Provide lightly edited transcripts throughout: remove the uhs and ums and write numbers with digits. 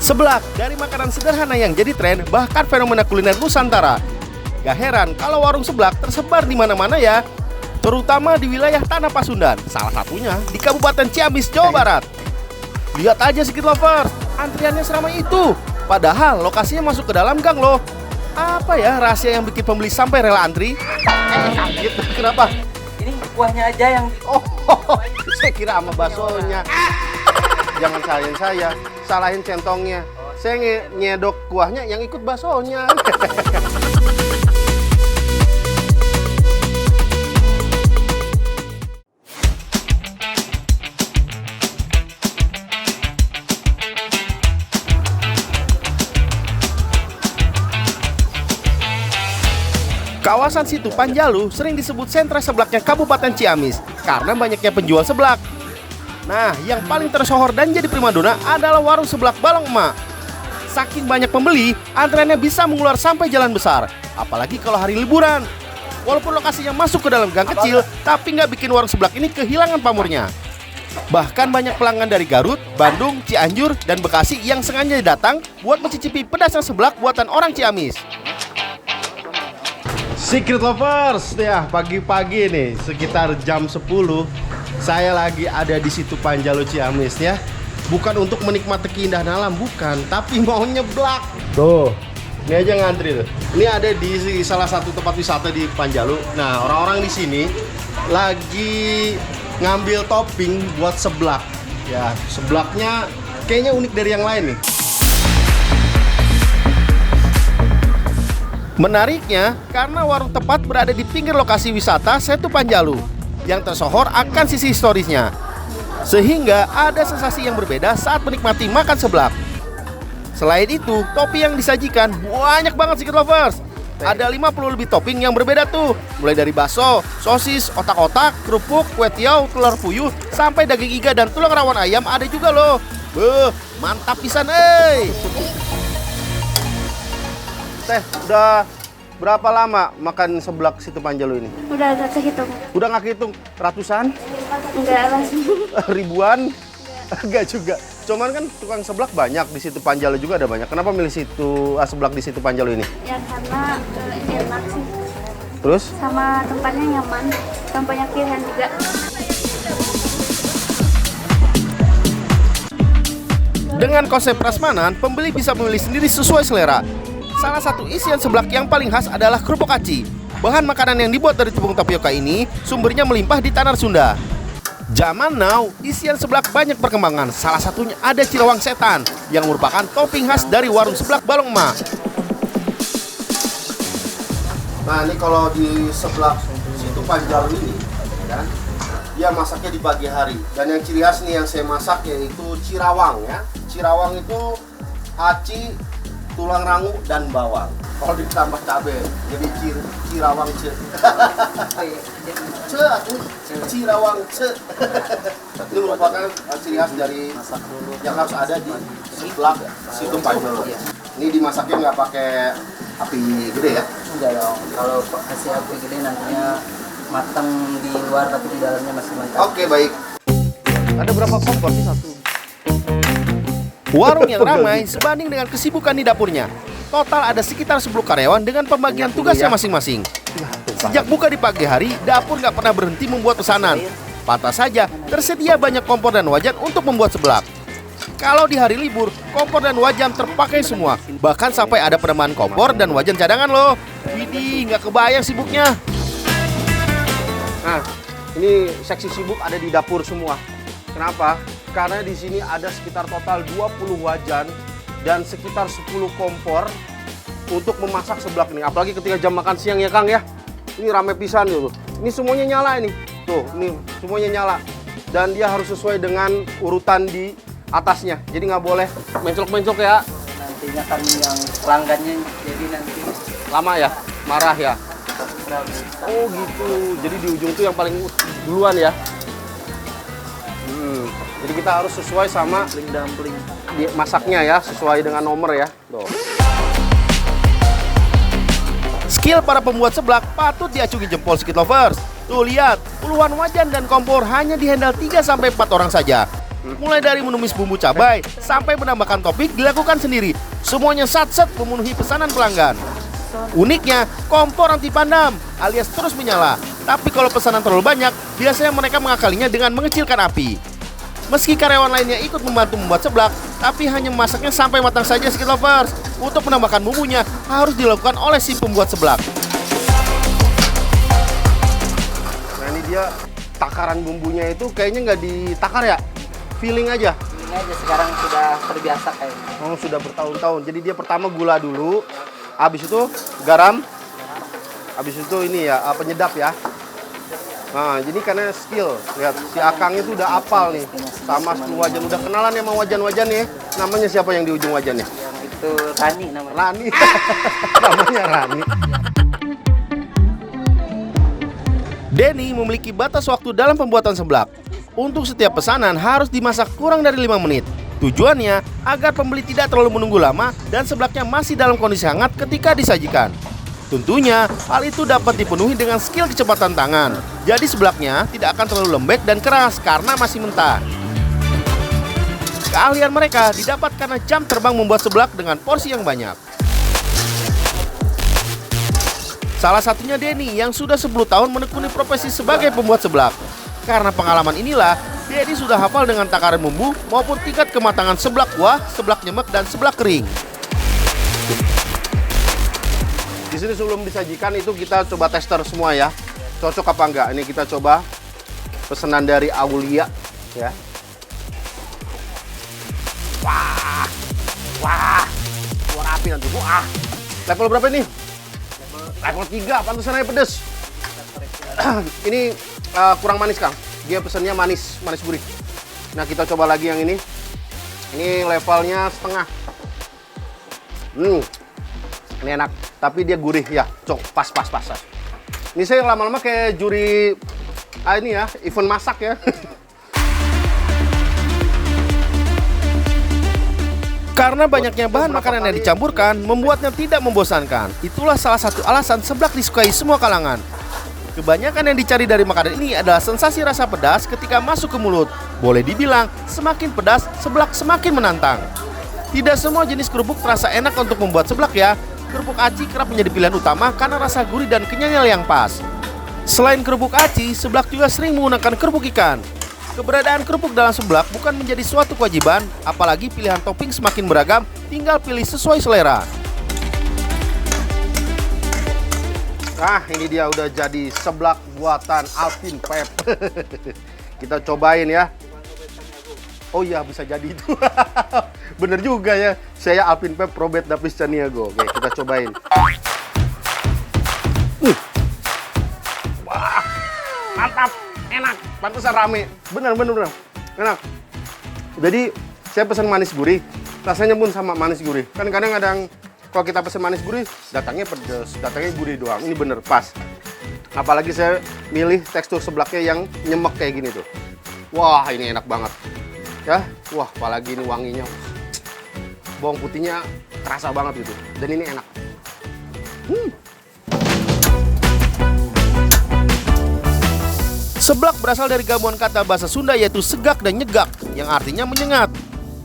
Seblak dari makanan sederhana yang jadi tren, bahkan fenomena kuliner Nusantara. Gak heran kalau warung seblak tersebar di mana-mana ya, terutama di wilayah Tanah Pasundan, salah satunya di Kabupaten Ciamis, Jawa Barat. Lihat aja Skit Lovers, antriannya seramai itu. Padahal lokasinya masuk ke dalam gang loh. Apa ya rahasia yang bikin pembeli sampai rela antri? Kaget, kenapa? Ini kuahnya aja yang Saya kira sama baksonya. Jangan salahin saya, salahin centongnya. Saya nyedok kuahnya, yang ikut baksonya. Kawasan Situ Panjalu sering disebut sentra seblaknya Kabupaten Ciamis karena banyaknya penjual seblak. Nah, yang paling tersohor dan jadi primadona adalah warung seblak Balong Emak. Saking banyak pembeli, antreannya bisa mengular sampai jalan besar, apalagi kalau hari liburan. Walaupun lokasinya masuk ke dalam gang kecil, tapi nggak bikin warung seblak ini kehilangan pamornya. Bahkan banyak pelanggan dari Garut, Bandung, Cianjur, dan Bekasi yang sengaja datang buat mencicipi pedasnya seblak buatan orang Ciamis. Secret Lovers, ya pagi-pagi nih sekitar jam 10 saya lagi ada di Situ Panjalu Ciamis ya. Bukan untuk menikmati keindahan alam, bukan, tapi mau nyeblak. Tuh, ini aja ngantri tuh. Ini ada di salah satu tempat wisata di Panjalu. Nah, orang-orang di sini lagi ngambil topping buat seblak. Ya, seblaknya kayaknya unik dari yang lain nih. Menariknya, karena warung tepat berada di pinggir lokasi wisata Situ Panjalu yang tersohor akan sisi historisnya, sehingga ada sensasi yang berbeda saat menikmati makan seblak. Selain itu, topping yang disajikan banyak banget Skit Lovers. Ada 50 lebih topping yang berbeda tuh, mulai dari bakso, sosis, otak-otak, kerupuk, kue tiaw, telur puyuh, sampai daging iga dan tulang rawan ayam ada juga loh. Beuh, mantap pisan Teh, udah berapa lama makan seblak Situ Panjalu ini? Udah gak kehitung. Udah nggak hitung? Ratusan? Enggak lah. Ribuan? Enggak juga. Cuman kan tukang seblak banyak di Situ Panjalu juga ada banyak. Kenapa milih seblak di Situ Panjalu ini? Ya karena enak sih. Terus? Sama tempatnya nyaman. Dan banyak pilihan juga. Dengan konsep prasmanan, pembeli bisa memilih sendiri sesuai selera. Salah satu isian seblak yang paling khas adalah kerupuk aci. Bahan makanan yang dibuat dari tepung tapioka ini sumbernya melimpah di tanah Sunda. Zaman now, isian seblak banyak perkembangan. Salah satunya ada Cirawang Setan yang merupakan topping khas dari warung seblak Balong Emak. Nah, ini kalau di seblak Situ Panjalu ini, kan, dia masaknya di pagi hari. Dan yang ciri khas nih yang saya masak yaitu cirawang ya. Cirawang itu aci, tulang rangu dan bawang. Kalau ditambah cabai jadi cirawang ce. Ce aku cirawang ce. Itu merupakan ciri khas dari yang harus ada di seblak Situ Panjalu. Ini dimasaknya nggak pakai api gede ya? enggak dong. Kalau kasih api gede nantinya matang di luar tapi di dalamnya masih mentah. Oke, baik. Ada berapa kompor sih satu? Warung yang ramai sebanding dengan kesibukan di dapurnya. Total ada sekitar 10 karyawan dengan pembagian tugasnya masing-masing. Sejak buka di pagi hari, dapur nggak pernah berhenti membuat pesanan. Pantas saja, tersedia banyak kompor dan wajan untuk membuat seblak. Kalau di hari libur, kompor dan wajan terpakai semua. Bahkan sampai ada penambahan kompor dan wajan cadangan loh. Widih, nggak kebayang sibuknya. Nah, ini seksi sibuk ada di dapur semua. Kenapa? Karena di sini ada sekitar total 20 wajan dan sekitar 10 kompor untuk memasak seblak ini. Apalagi ketika jam makan siang ya Kang ya. Ini rame pisan gitu. Ini semuanya nyala ini. Tuh, ini semuanya nyala. Dan dia harus sesuai dengan urutan di atasnya. Jadi nggak boleh mencok-mencok ya. Nantinya kan yang pelanggannya jadi nanti Lama ya? Marah ya? Oh gitu. Jadi di ujung tuh yang paling duluan ya. Jadi kita harus sesuai sama dumpling. masaknya ya, sesuai dengan nomor ya. Tuh. Skill para pembuat seblak patut diacungi jempol Skit Lovers. Tuh lihat, puluhan wajan dan kompor hanya dihandle 3-4 orang saja. Mulai dari menumis bumbu cabai sampai menambahkan topping dilakukan sendiri. Semuanya sat-set memenuhi pesanan pelanggan. Uniknya, kompor anti padam alias terus menyala. Tapi kalau pesanan terlalu banyak, biasanya mereka mengakalinya dengan mengecilkan api. Meski karyawan lainnya ikut membantu membuat seblak, tapi hanya memasaknya sampai matang saja Skit Lovers. Untuk menambahkan bumbunya harus dilakukan oleh si pembuat seblak. Nah ini dia takaran bumbunya itu kayaknya nggak ditakar ya, feeling aja. Ini aja sekarang sudah terbiasa kayaknya. Oh sudah bertahun-tahun. Jadi dia pertama gula dulu, habis itu garam, habis itu ini ya penyedap ya. Nah jadi karena skill, lihat si Akang itu udah apal nih sama 10 wajan, udah kenalan ya sama wajan-wajan ya. Namanya siapa yang di ujung wajannya? Itu Rani namanya. Rani. Namanya Rani. Denny memiliki batas waktu dalam pembuatan seblak. Untuk setiap pesanan harus dimasak kurang dari 5 menit. Tujuannya agar pembeli tidak terlalu menunggu lama dan seblaknya masih dalam kondisi hangat ketika disajikan. Tentunya hal itu dapat dipenuhi dengan skill kecepatan tangan. Jadi seblaknya tidak akan terlalu lembek dan keras karena masih mentah. Keahlian mereka didapat karena jam terbang membuat seblak dengan porsi yang banyak. Salah satunya Denny yang sudah 10 tahun menekuni profesi sebagai pembuat seblak. Karena pengalaman inilah, Denny sudah hafal dengan takaran bumbu maupun tingkat kematangan seblak kuah, seblak nyemek, dan seblak kering. Di sini sebelum disajikan itu kita coba tester semua ya. Cocok apa enggak? Ini kita coba pesanan dari Aulia ya. Wah, keluar api nanti. Wah, level berapa ini? Level 3, pantesan aja pedes. Ini kurang manis Kang. Dia pesannya manis gurih. Nah kita coba lagi yang ini. Ini levelnya setengah. Ini enak, tapi dia gurih ya. Cok, pas. Ini saya lama-lama kayak juri ini ya, event masak ya. Karena banyaknya bahan makanan yang dicampurkan, membuatnya tidak membosankan. Itulah salah satu alasan seblak disukai semua kalangan. Kebanyakan yang dicari dari makanan ini adalah sensasi rasa pedas ketika masuk ke mulut. Boleh dibilang, semakin pedas, seblak semakin menantang. Tidak semua jenis kerupuk terasa enak untuk membuat seblak ya. Kerupuk aci kerap menjadi pilihan utama karena rasa gurih dan kenyalnya yang pas. Selain kerupuk aci, seblak juga sering menggunakan kerupuk ikan. Keberadaan kerupuk dalam seblak bukan menjadi suatu kewajiban, apalagi pilihan topping semakin beragam, tinggal pilih sesuai selera. Nah, ini dia udah jadi seblak buatan Alvin Pep. Kita cobain ya. Oh iya, bisa jadi itu. Bener juga ya. Saya Alvin Pep Probet Davis Caniago. Oke, kita cobain. Wah, mantap. Enak, pantesan rame. Bener. Enak. Jadi, saya pesan manis gurih. Rasanya pun sama manis gurih. Kan kadang-kadang kalau kita pesan manis gurih, datangnya pedas, datangnya gurih doang. Ini bener, pas. Apalagi saya milih tekstur seblaknya yang nyemek kayak gini tuh. Wah, ini enak banget. Ya, wah, apalagi ini wanginya. Bawang putihnya terasa banget gitu. Dan ini enak. Seblak berasal dari gabungan kata bahasa Sunda yaitu segak dan nyegak, yang artinya menyengat.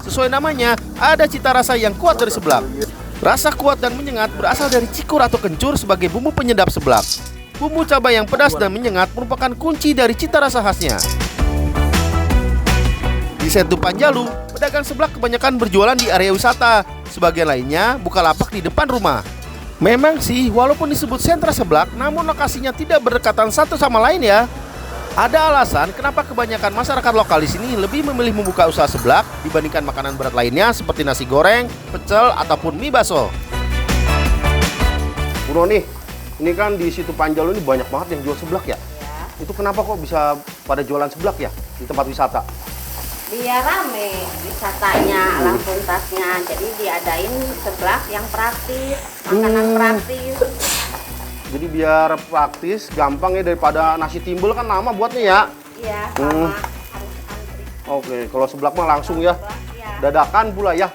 Sesuai namanya, ada cita rasa yang kuat dari seblak. Rasa kuat dan menyengat berasal dari cikur atau kencur sebagai bumbu penyedap seblak. Bumbu cabai yang pedas dan menyengat merupakan kunci dari cita rasa khasnya. Di Setu Panjalu, pedagang seblak kebanyakan berjualan di area wisata. Sebagian lainnya buka lapak di depan rumah. Memang sih, walaupun disebut sentra seblak, namun lokasinya tidak berdekatan satu sama lain ya. Ada alasan kenapa kebanyakan masyarakat lokal di sini lebih memilih membuka usaha seblak dibandingkan makanan berat lainnya seperti nasi goreng, pecel, ataupun mie bakso. Bro nih, ini kan di Situ Panjalu ini banyak banget yang jual seblak ya? Itu kenapa kok bisa pada jualan seblak ya di tempat wisata? Biar rame wisatanya, alam tuntasnya. Jadi diadain seblak yang praktis, makanan praktis. Jadi biar praktis, gampang ya daripada nasi timbel kan lama buatnya ya. Iya, sama harus antri. Oke, kalau seblak mah langsung ya. Ya. Dadakan pula ya.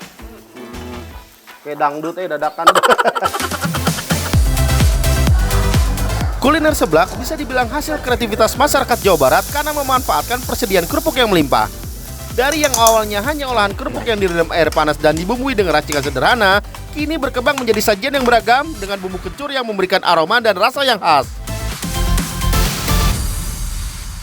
Kayak dangdut dadakan. Kuliner seblak bisa dibilang hasil kreativitas masyarakat Jawa Barat karena memanfaatkan persediaan kerupuk yang melimpah. Dari yang awalnya hanya olahan kerupuk yang direndam air panas dan dibumbui dengan racikan sederhana, kini berkembang menjadi sajian yang beragam dengan bumbu kencur yang memberikan aroma dan rasa yang khas.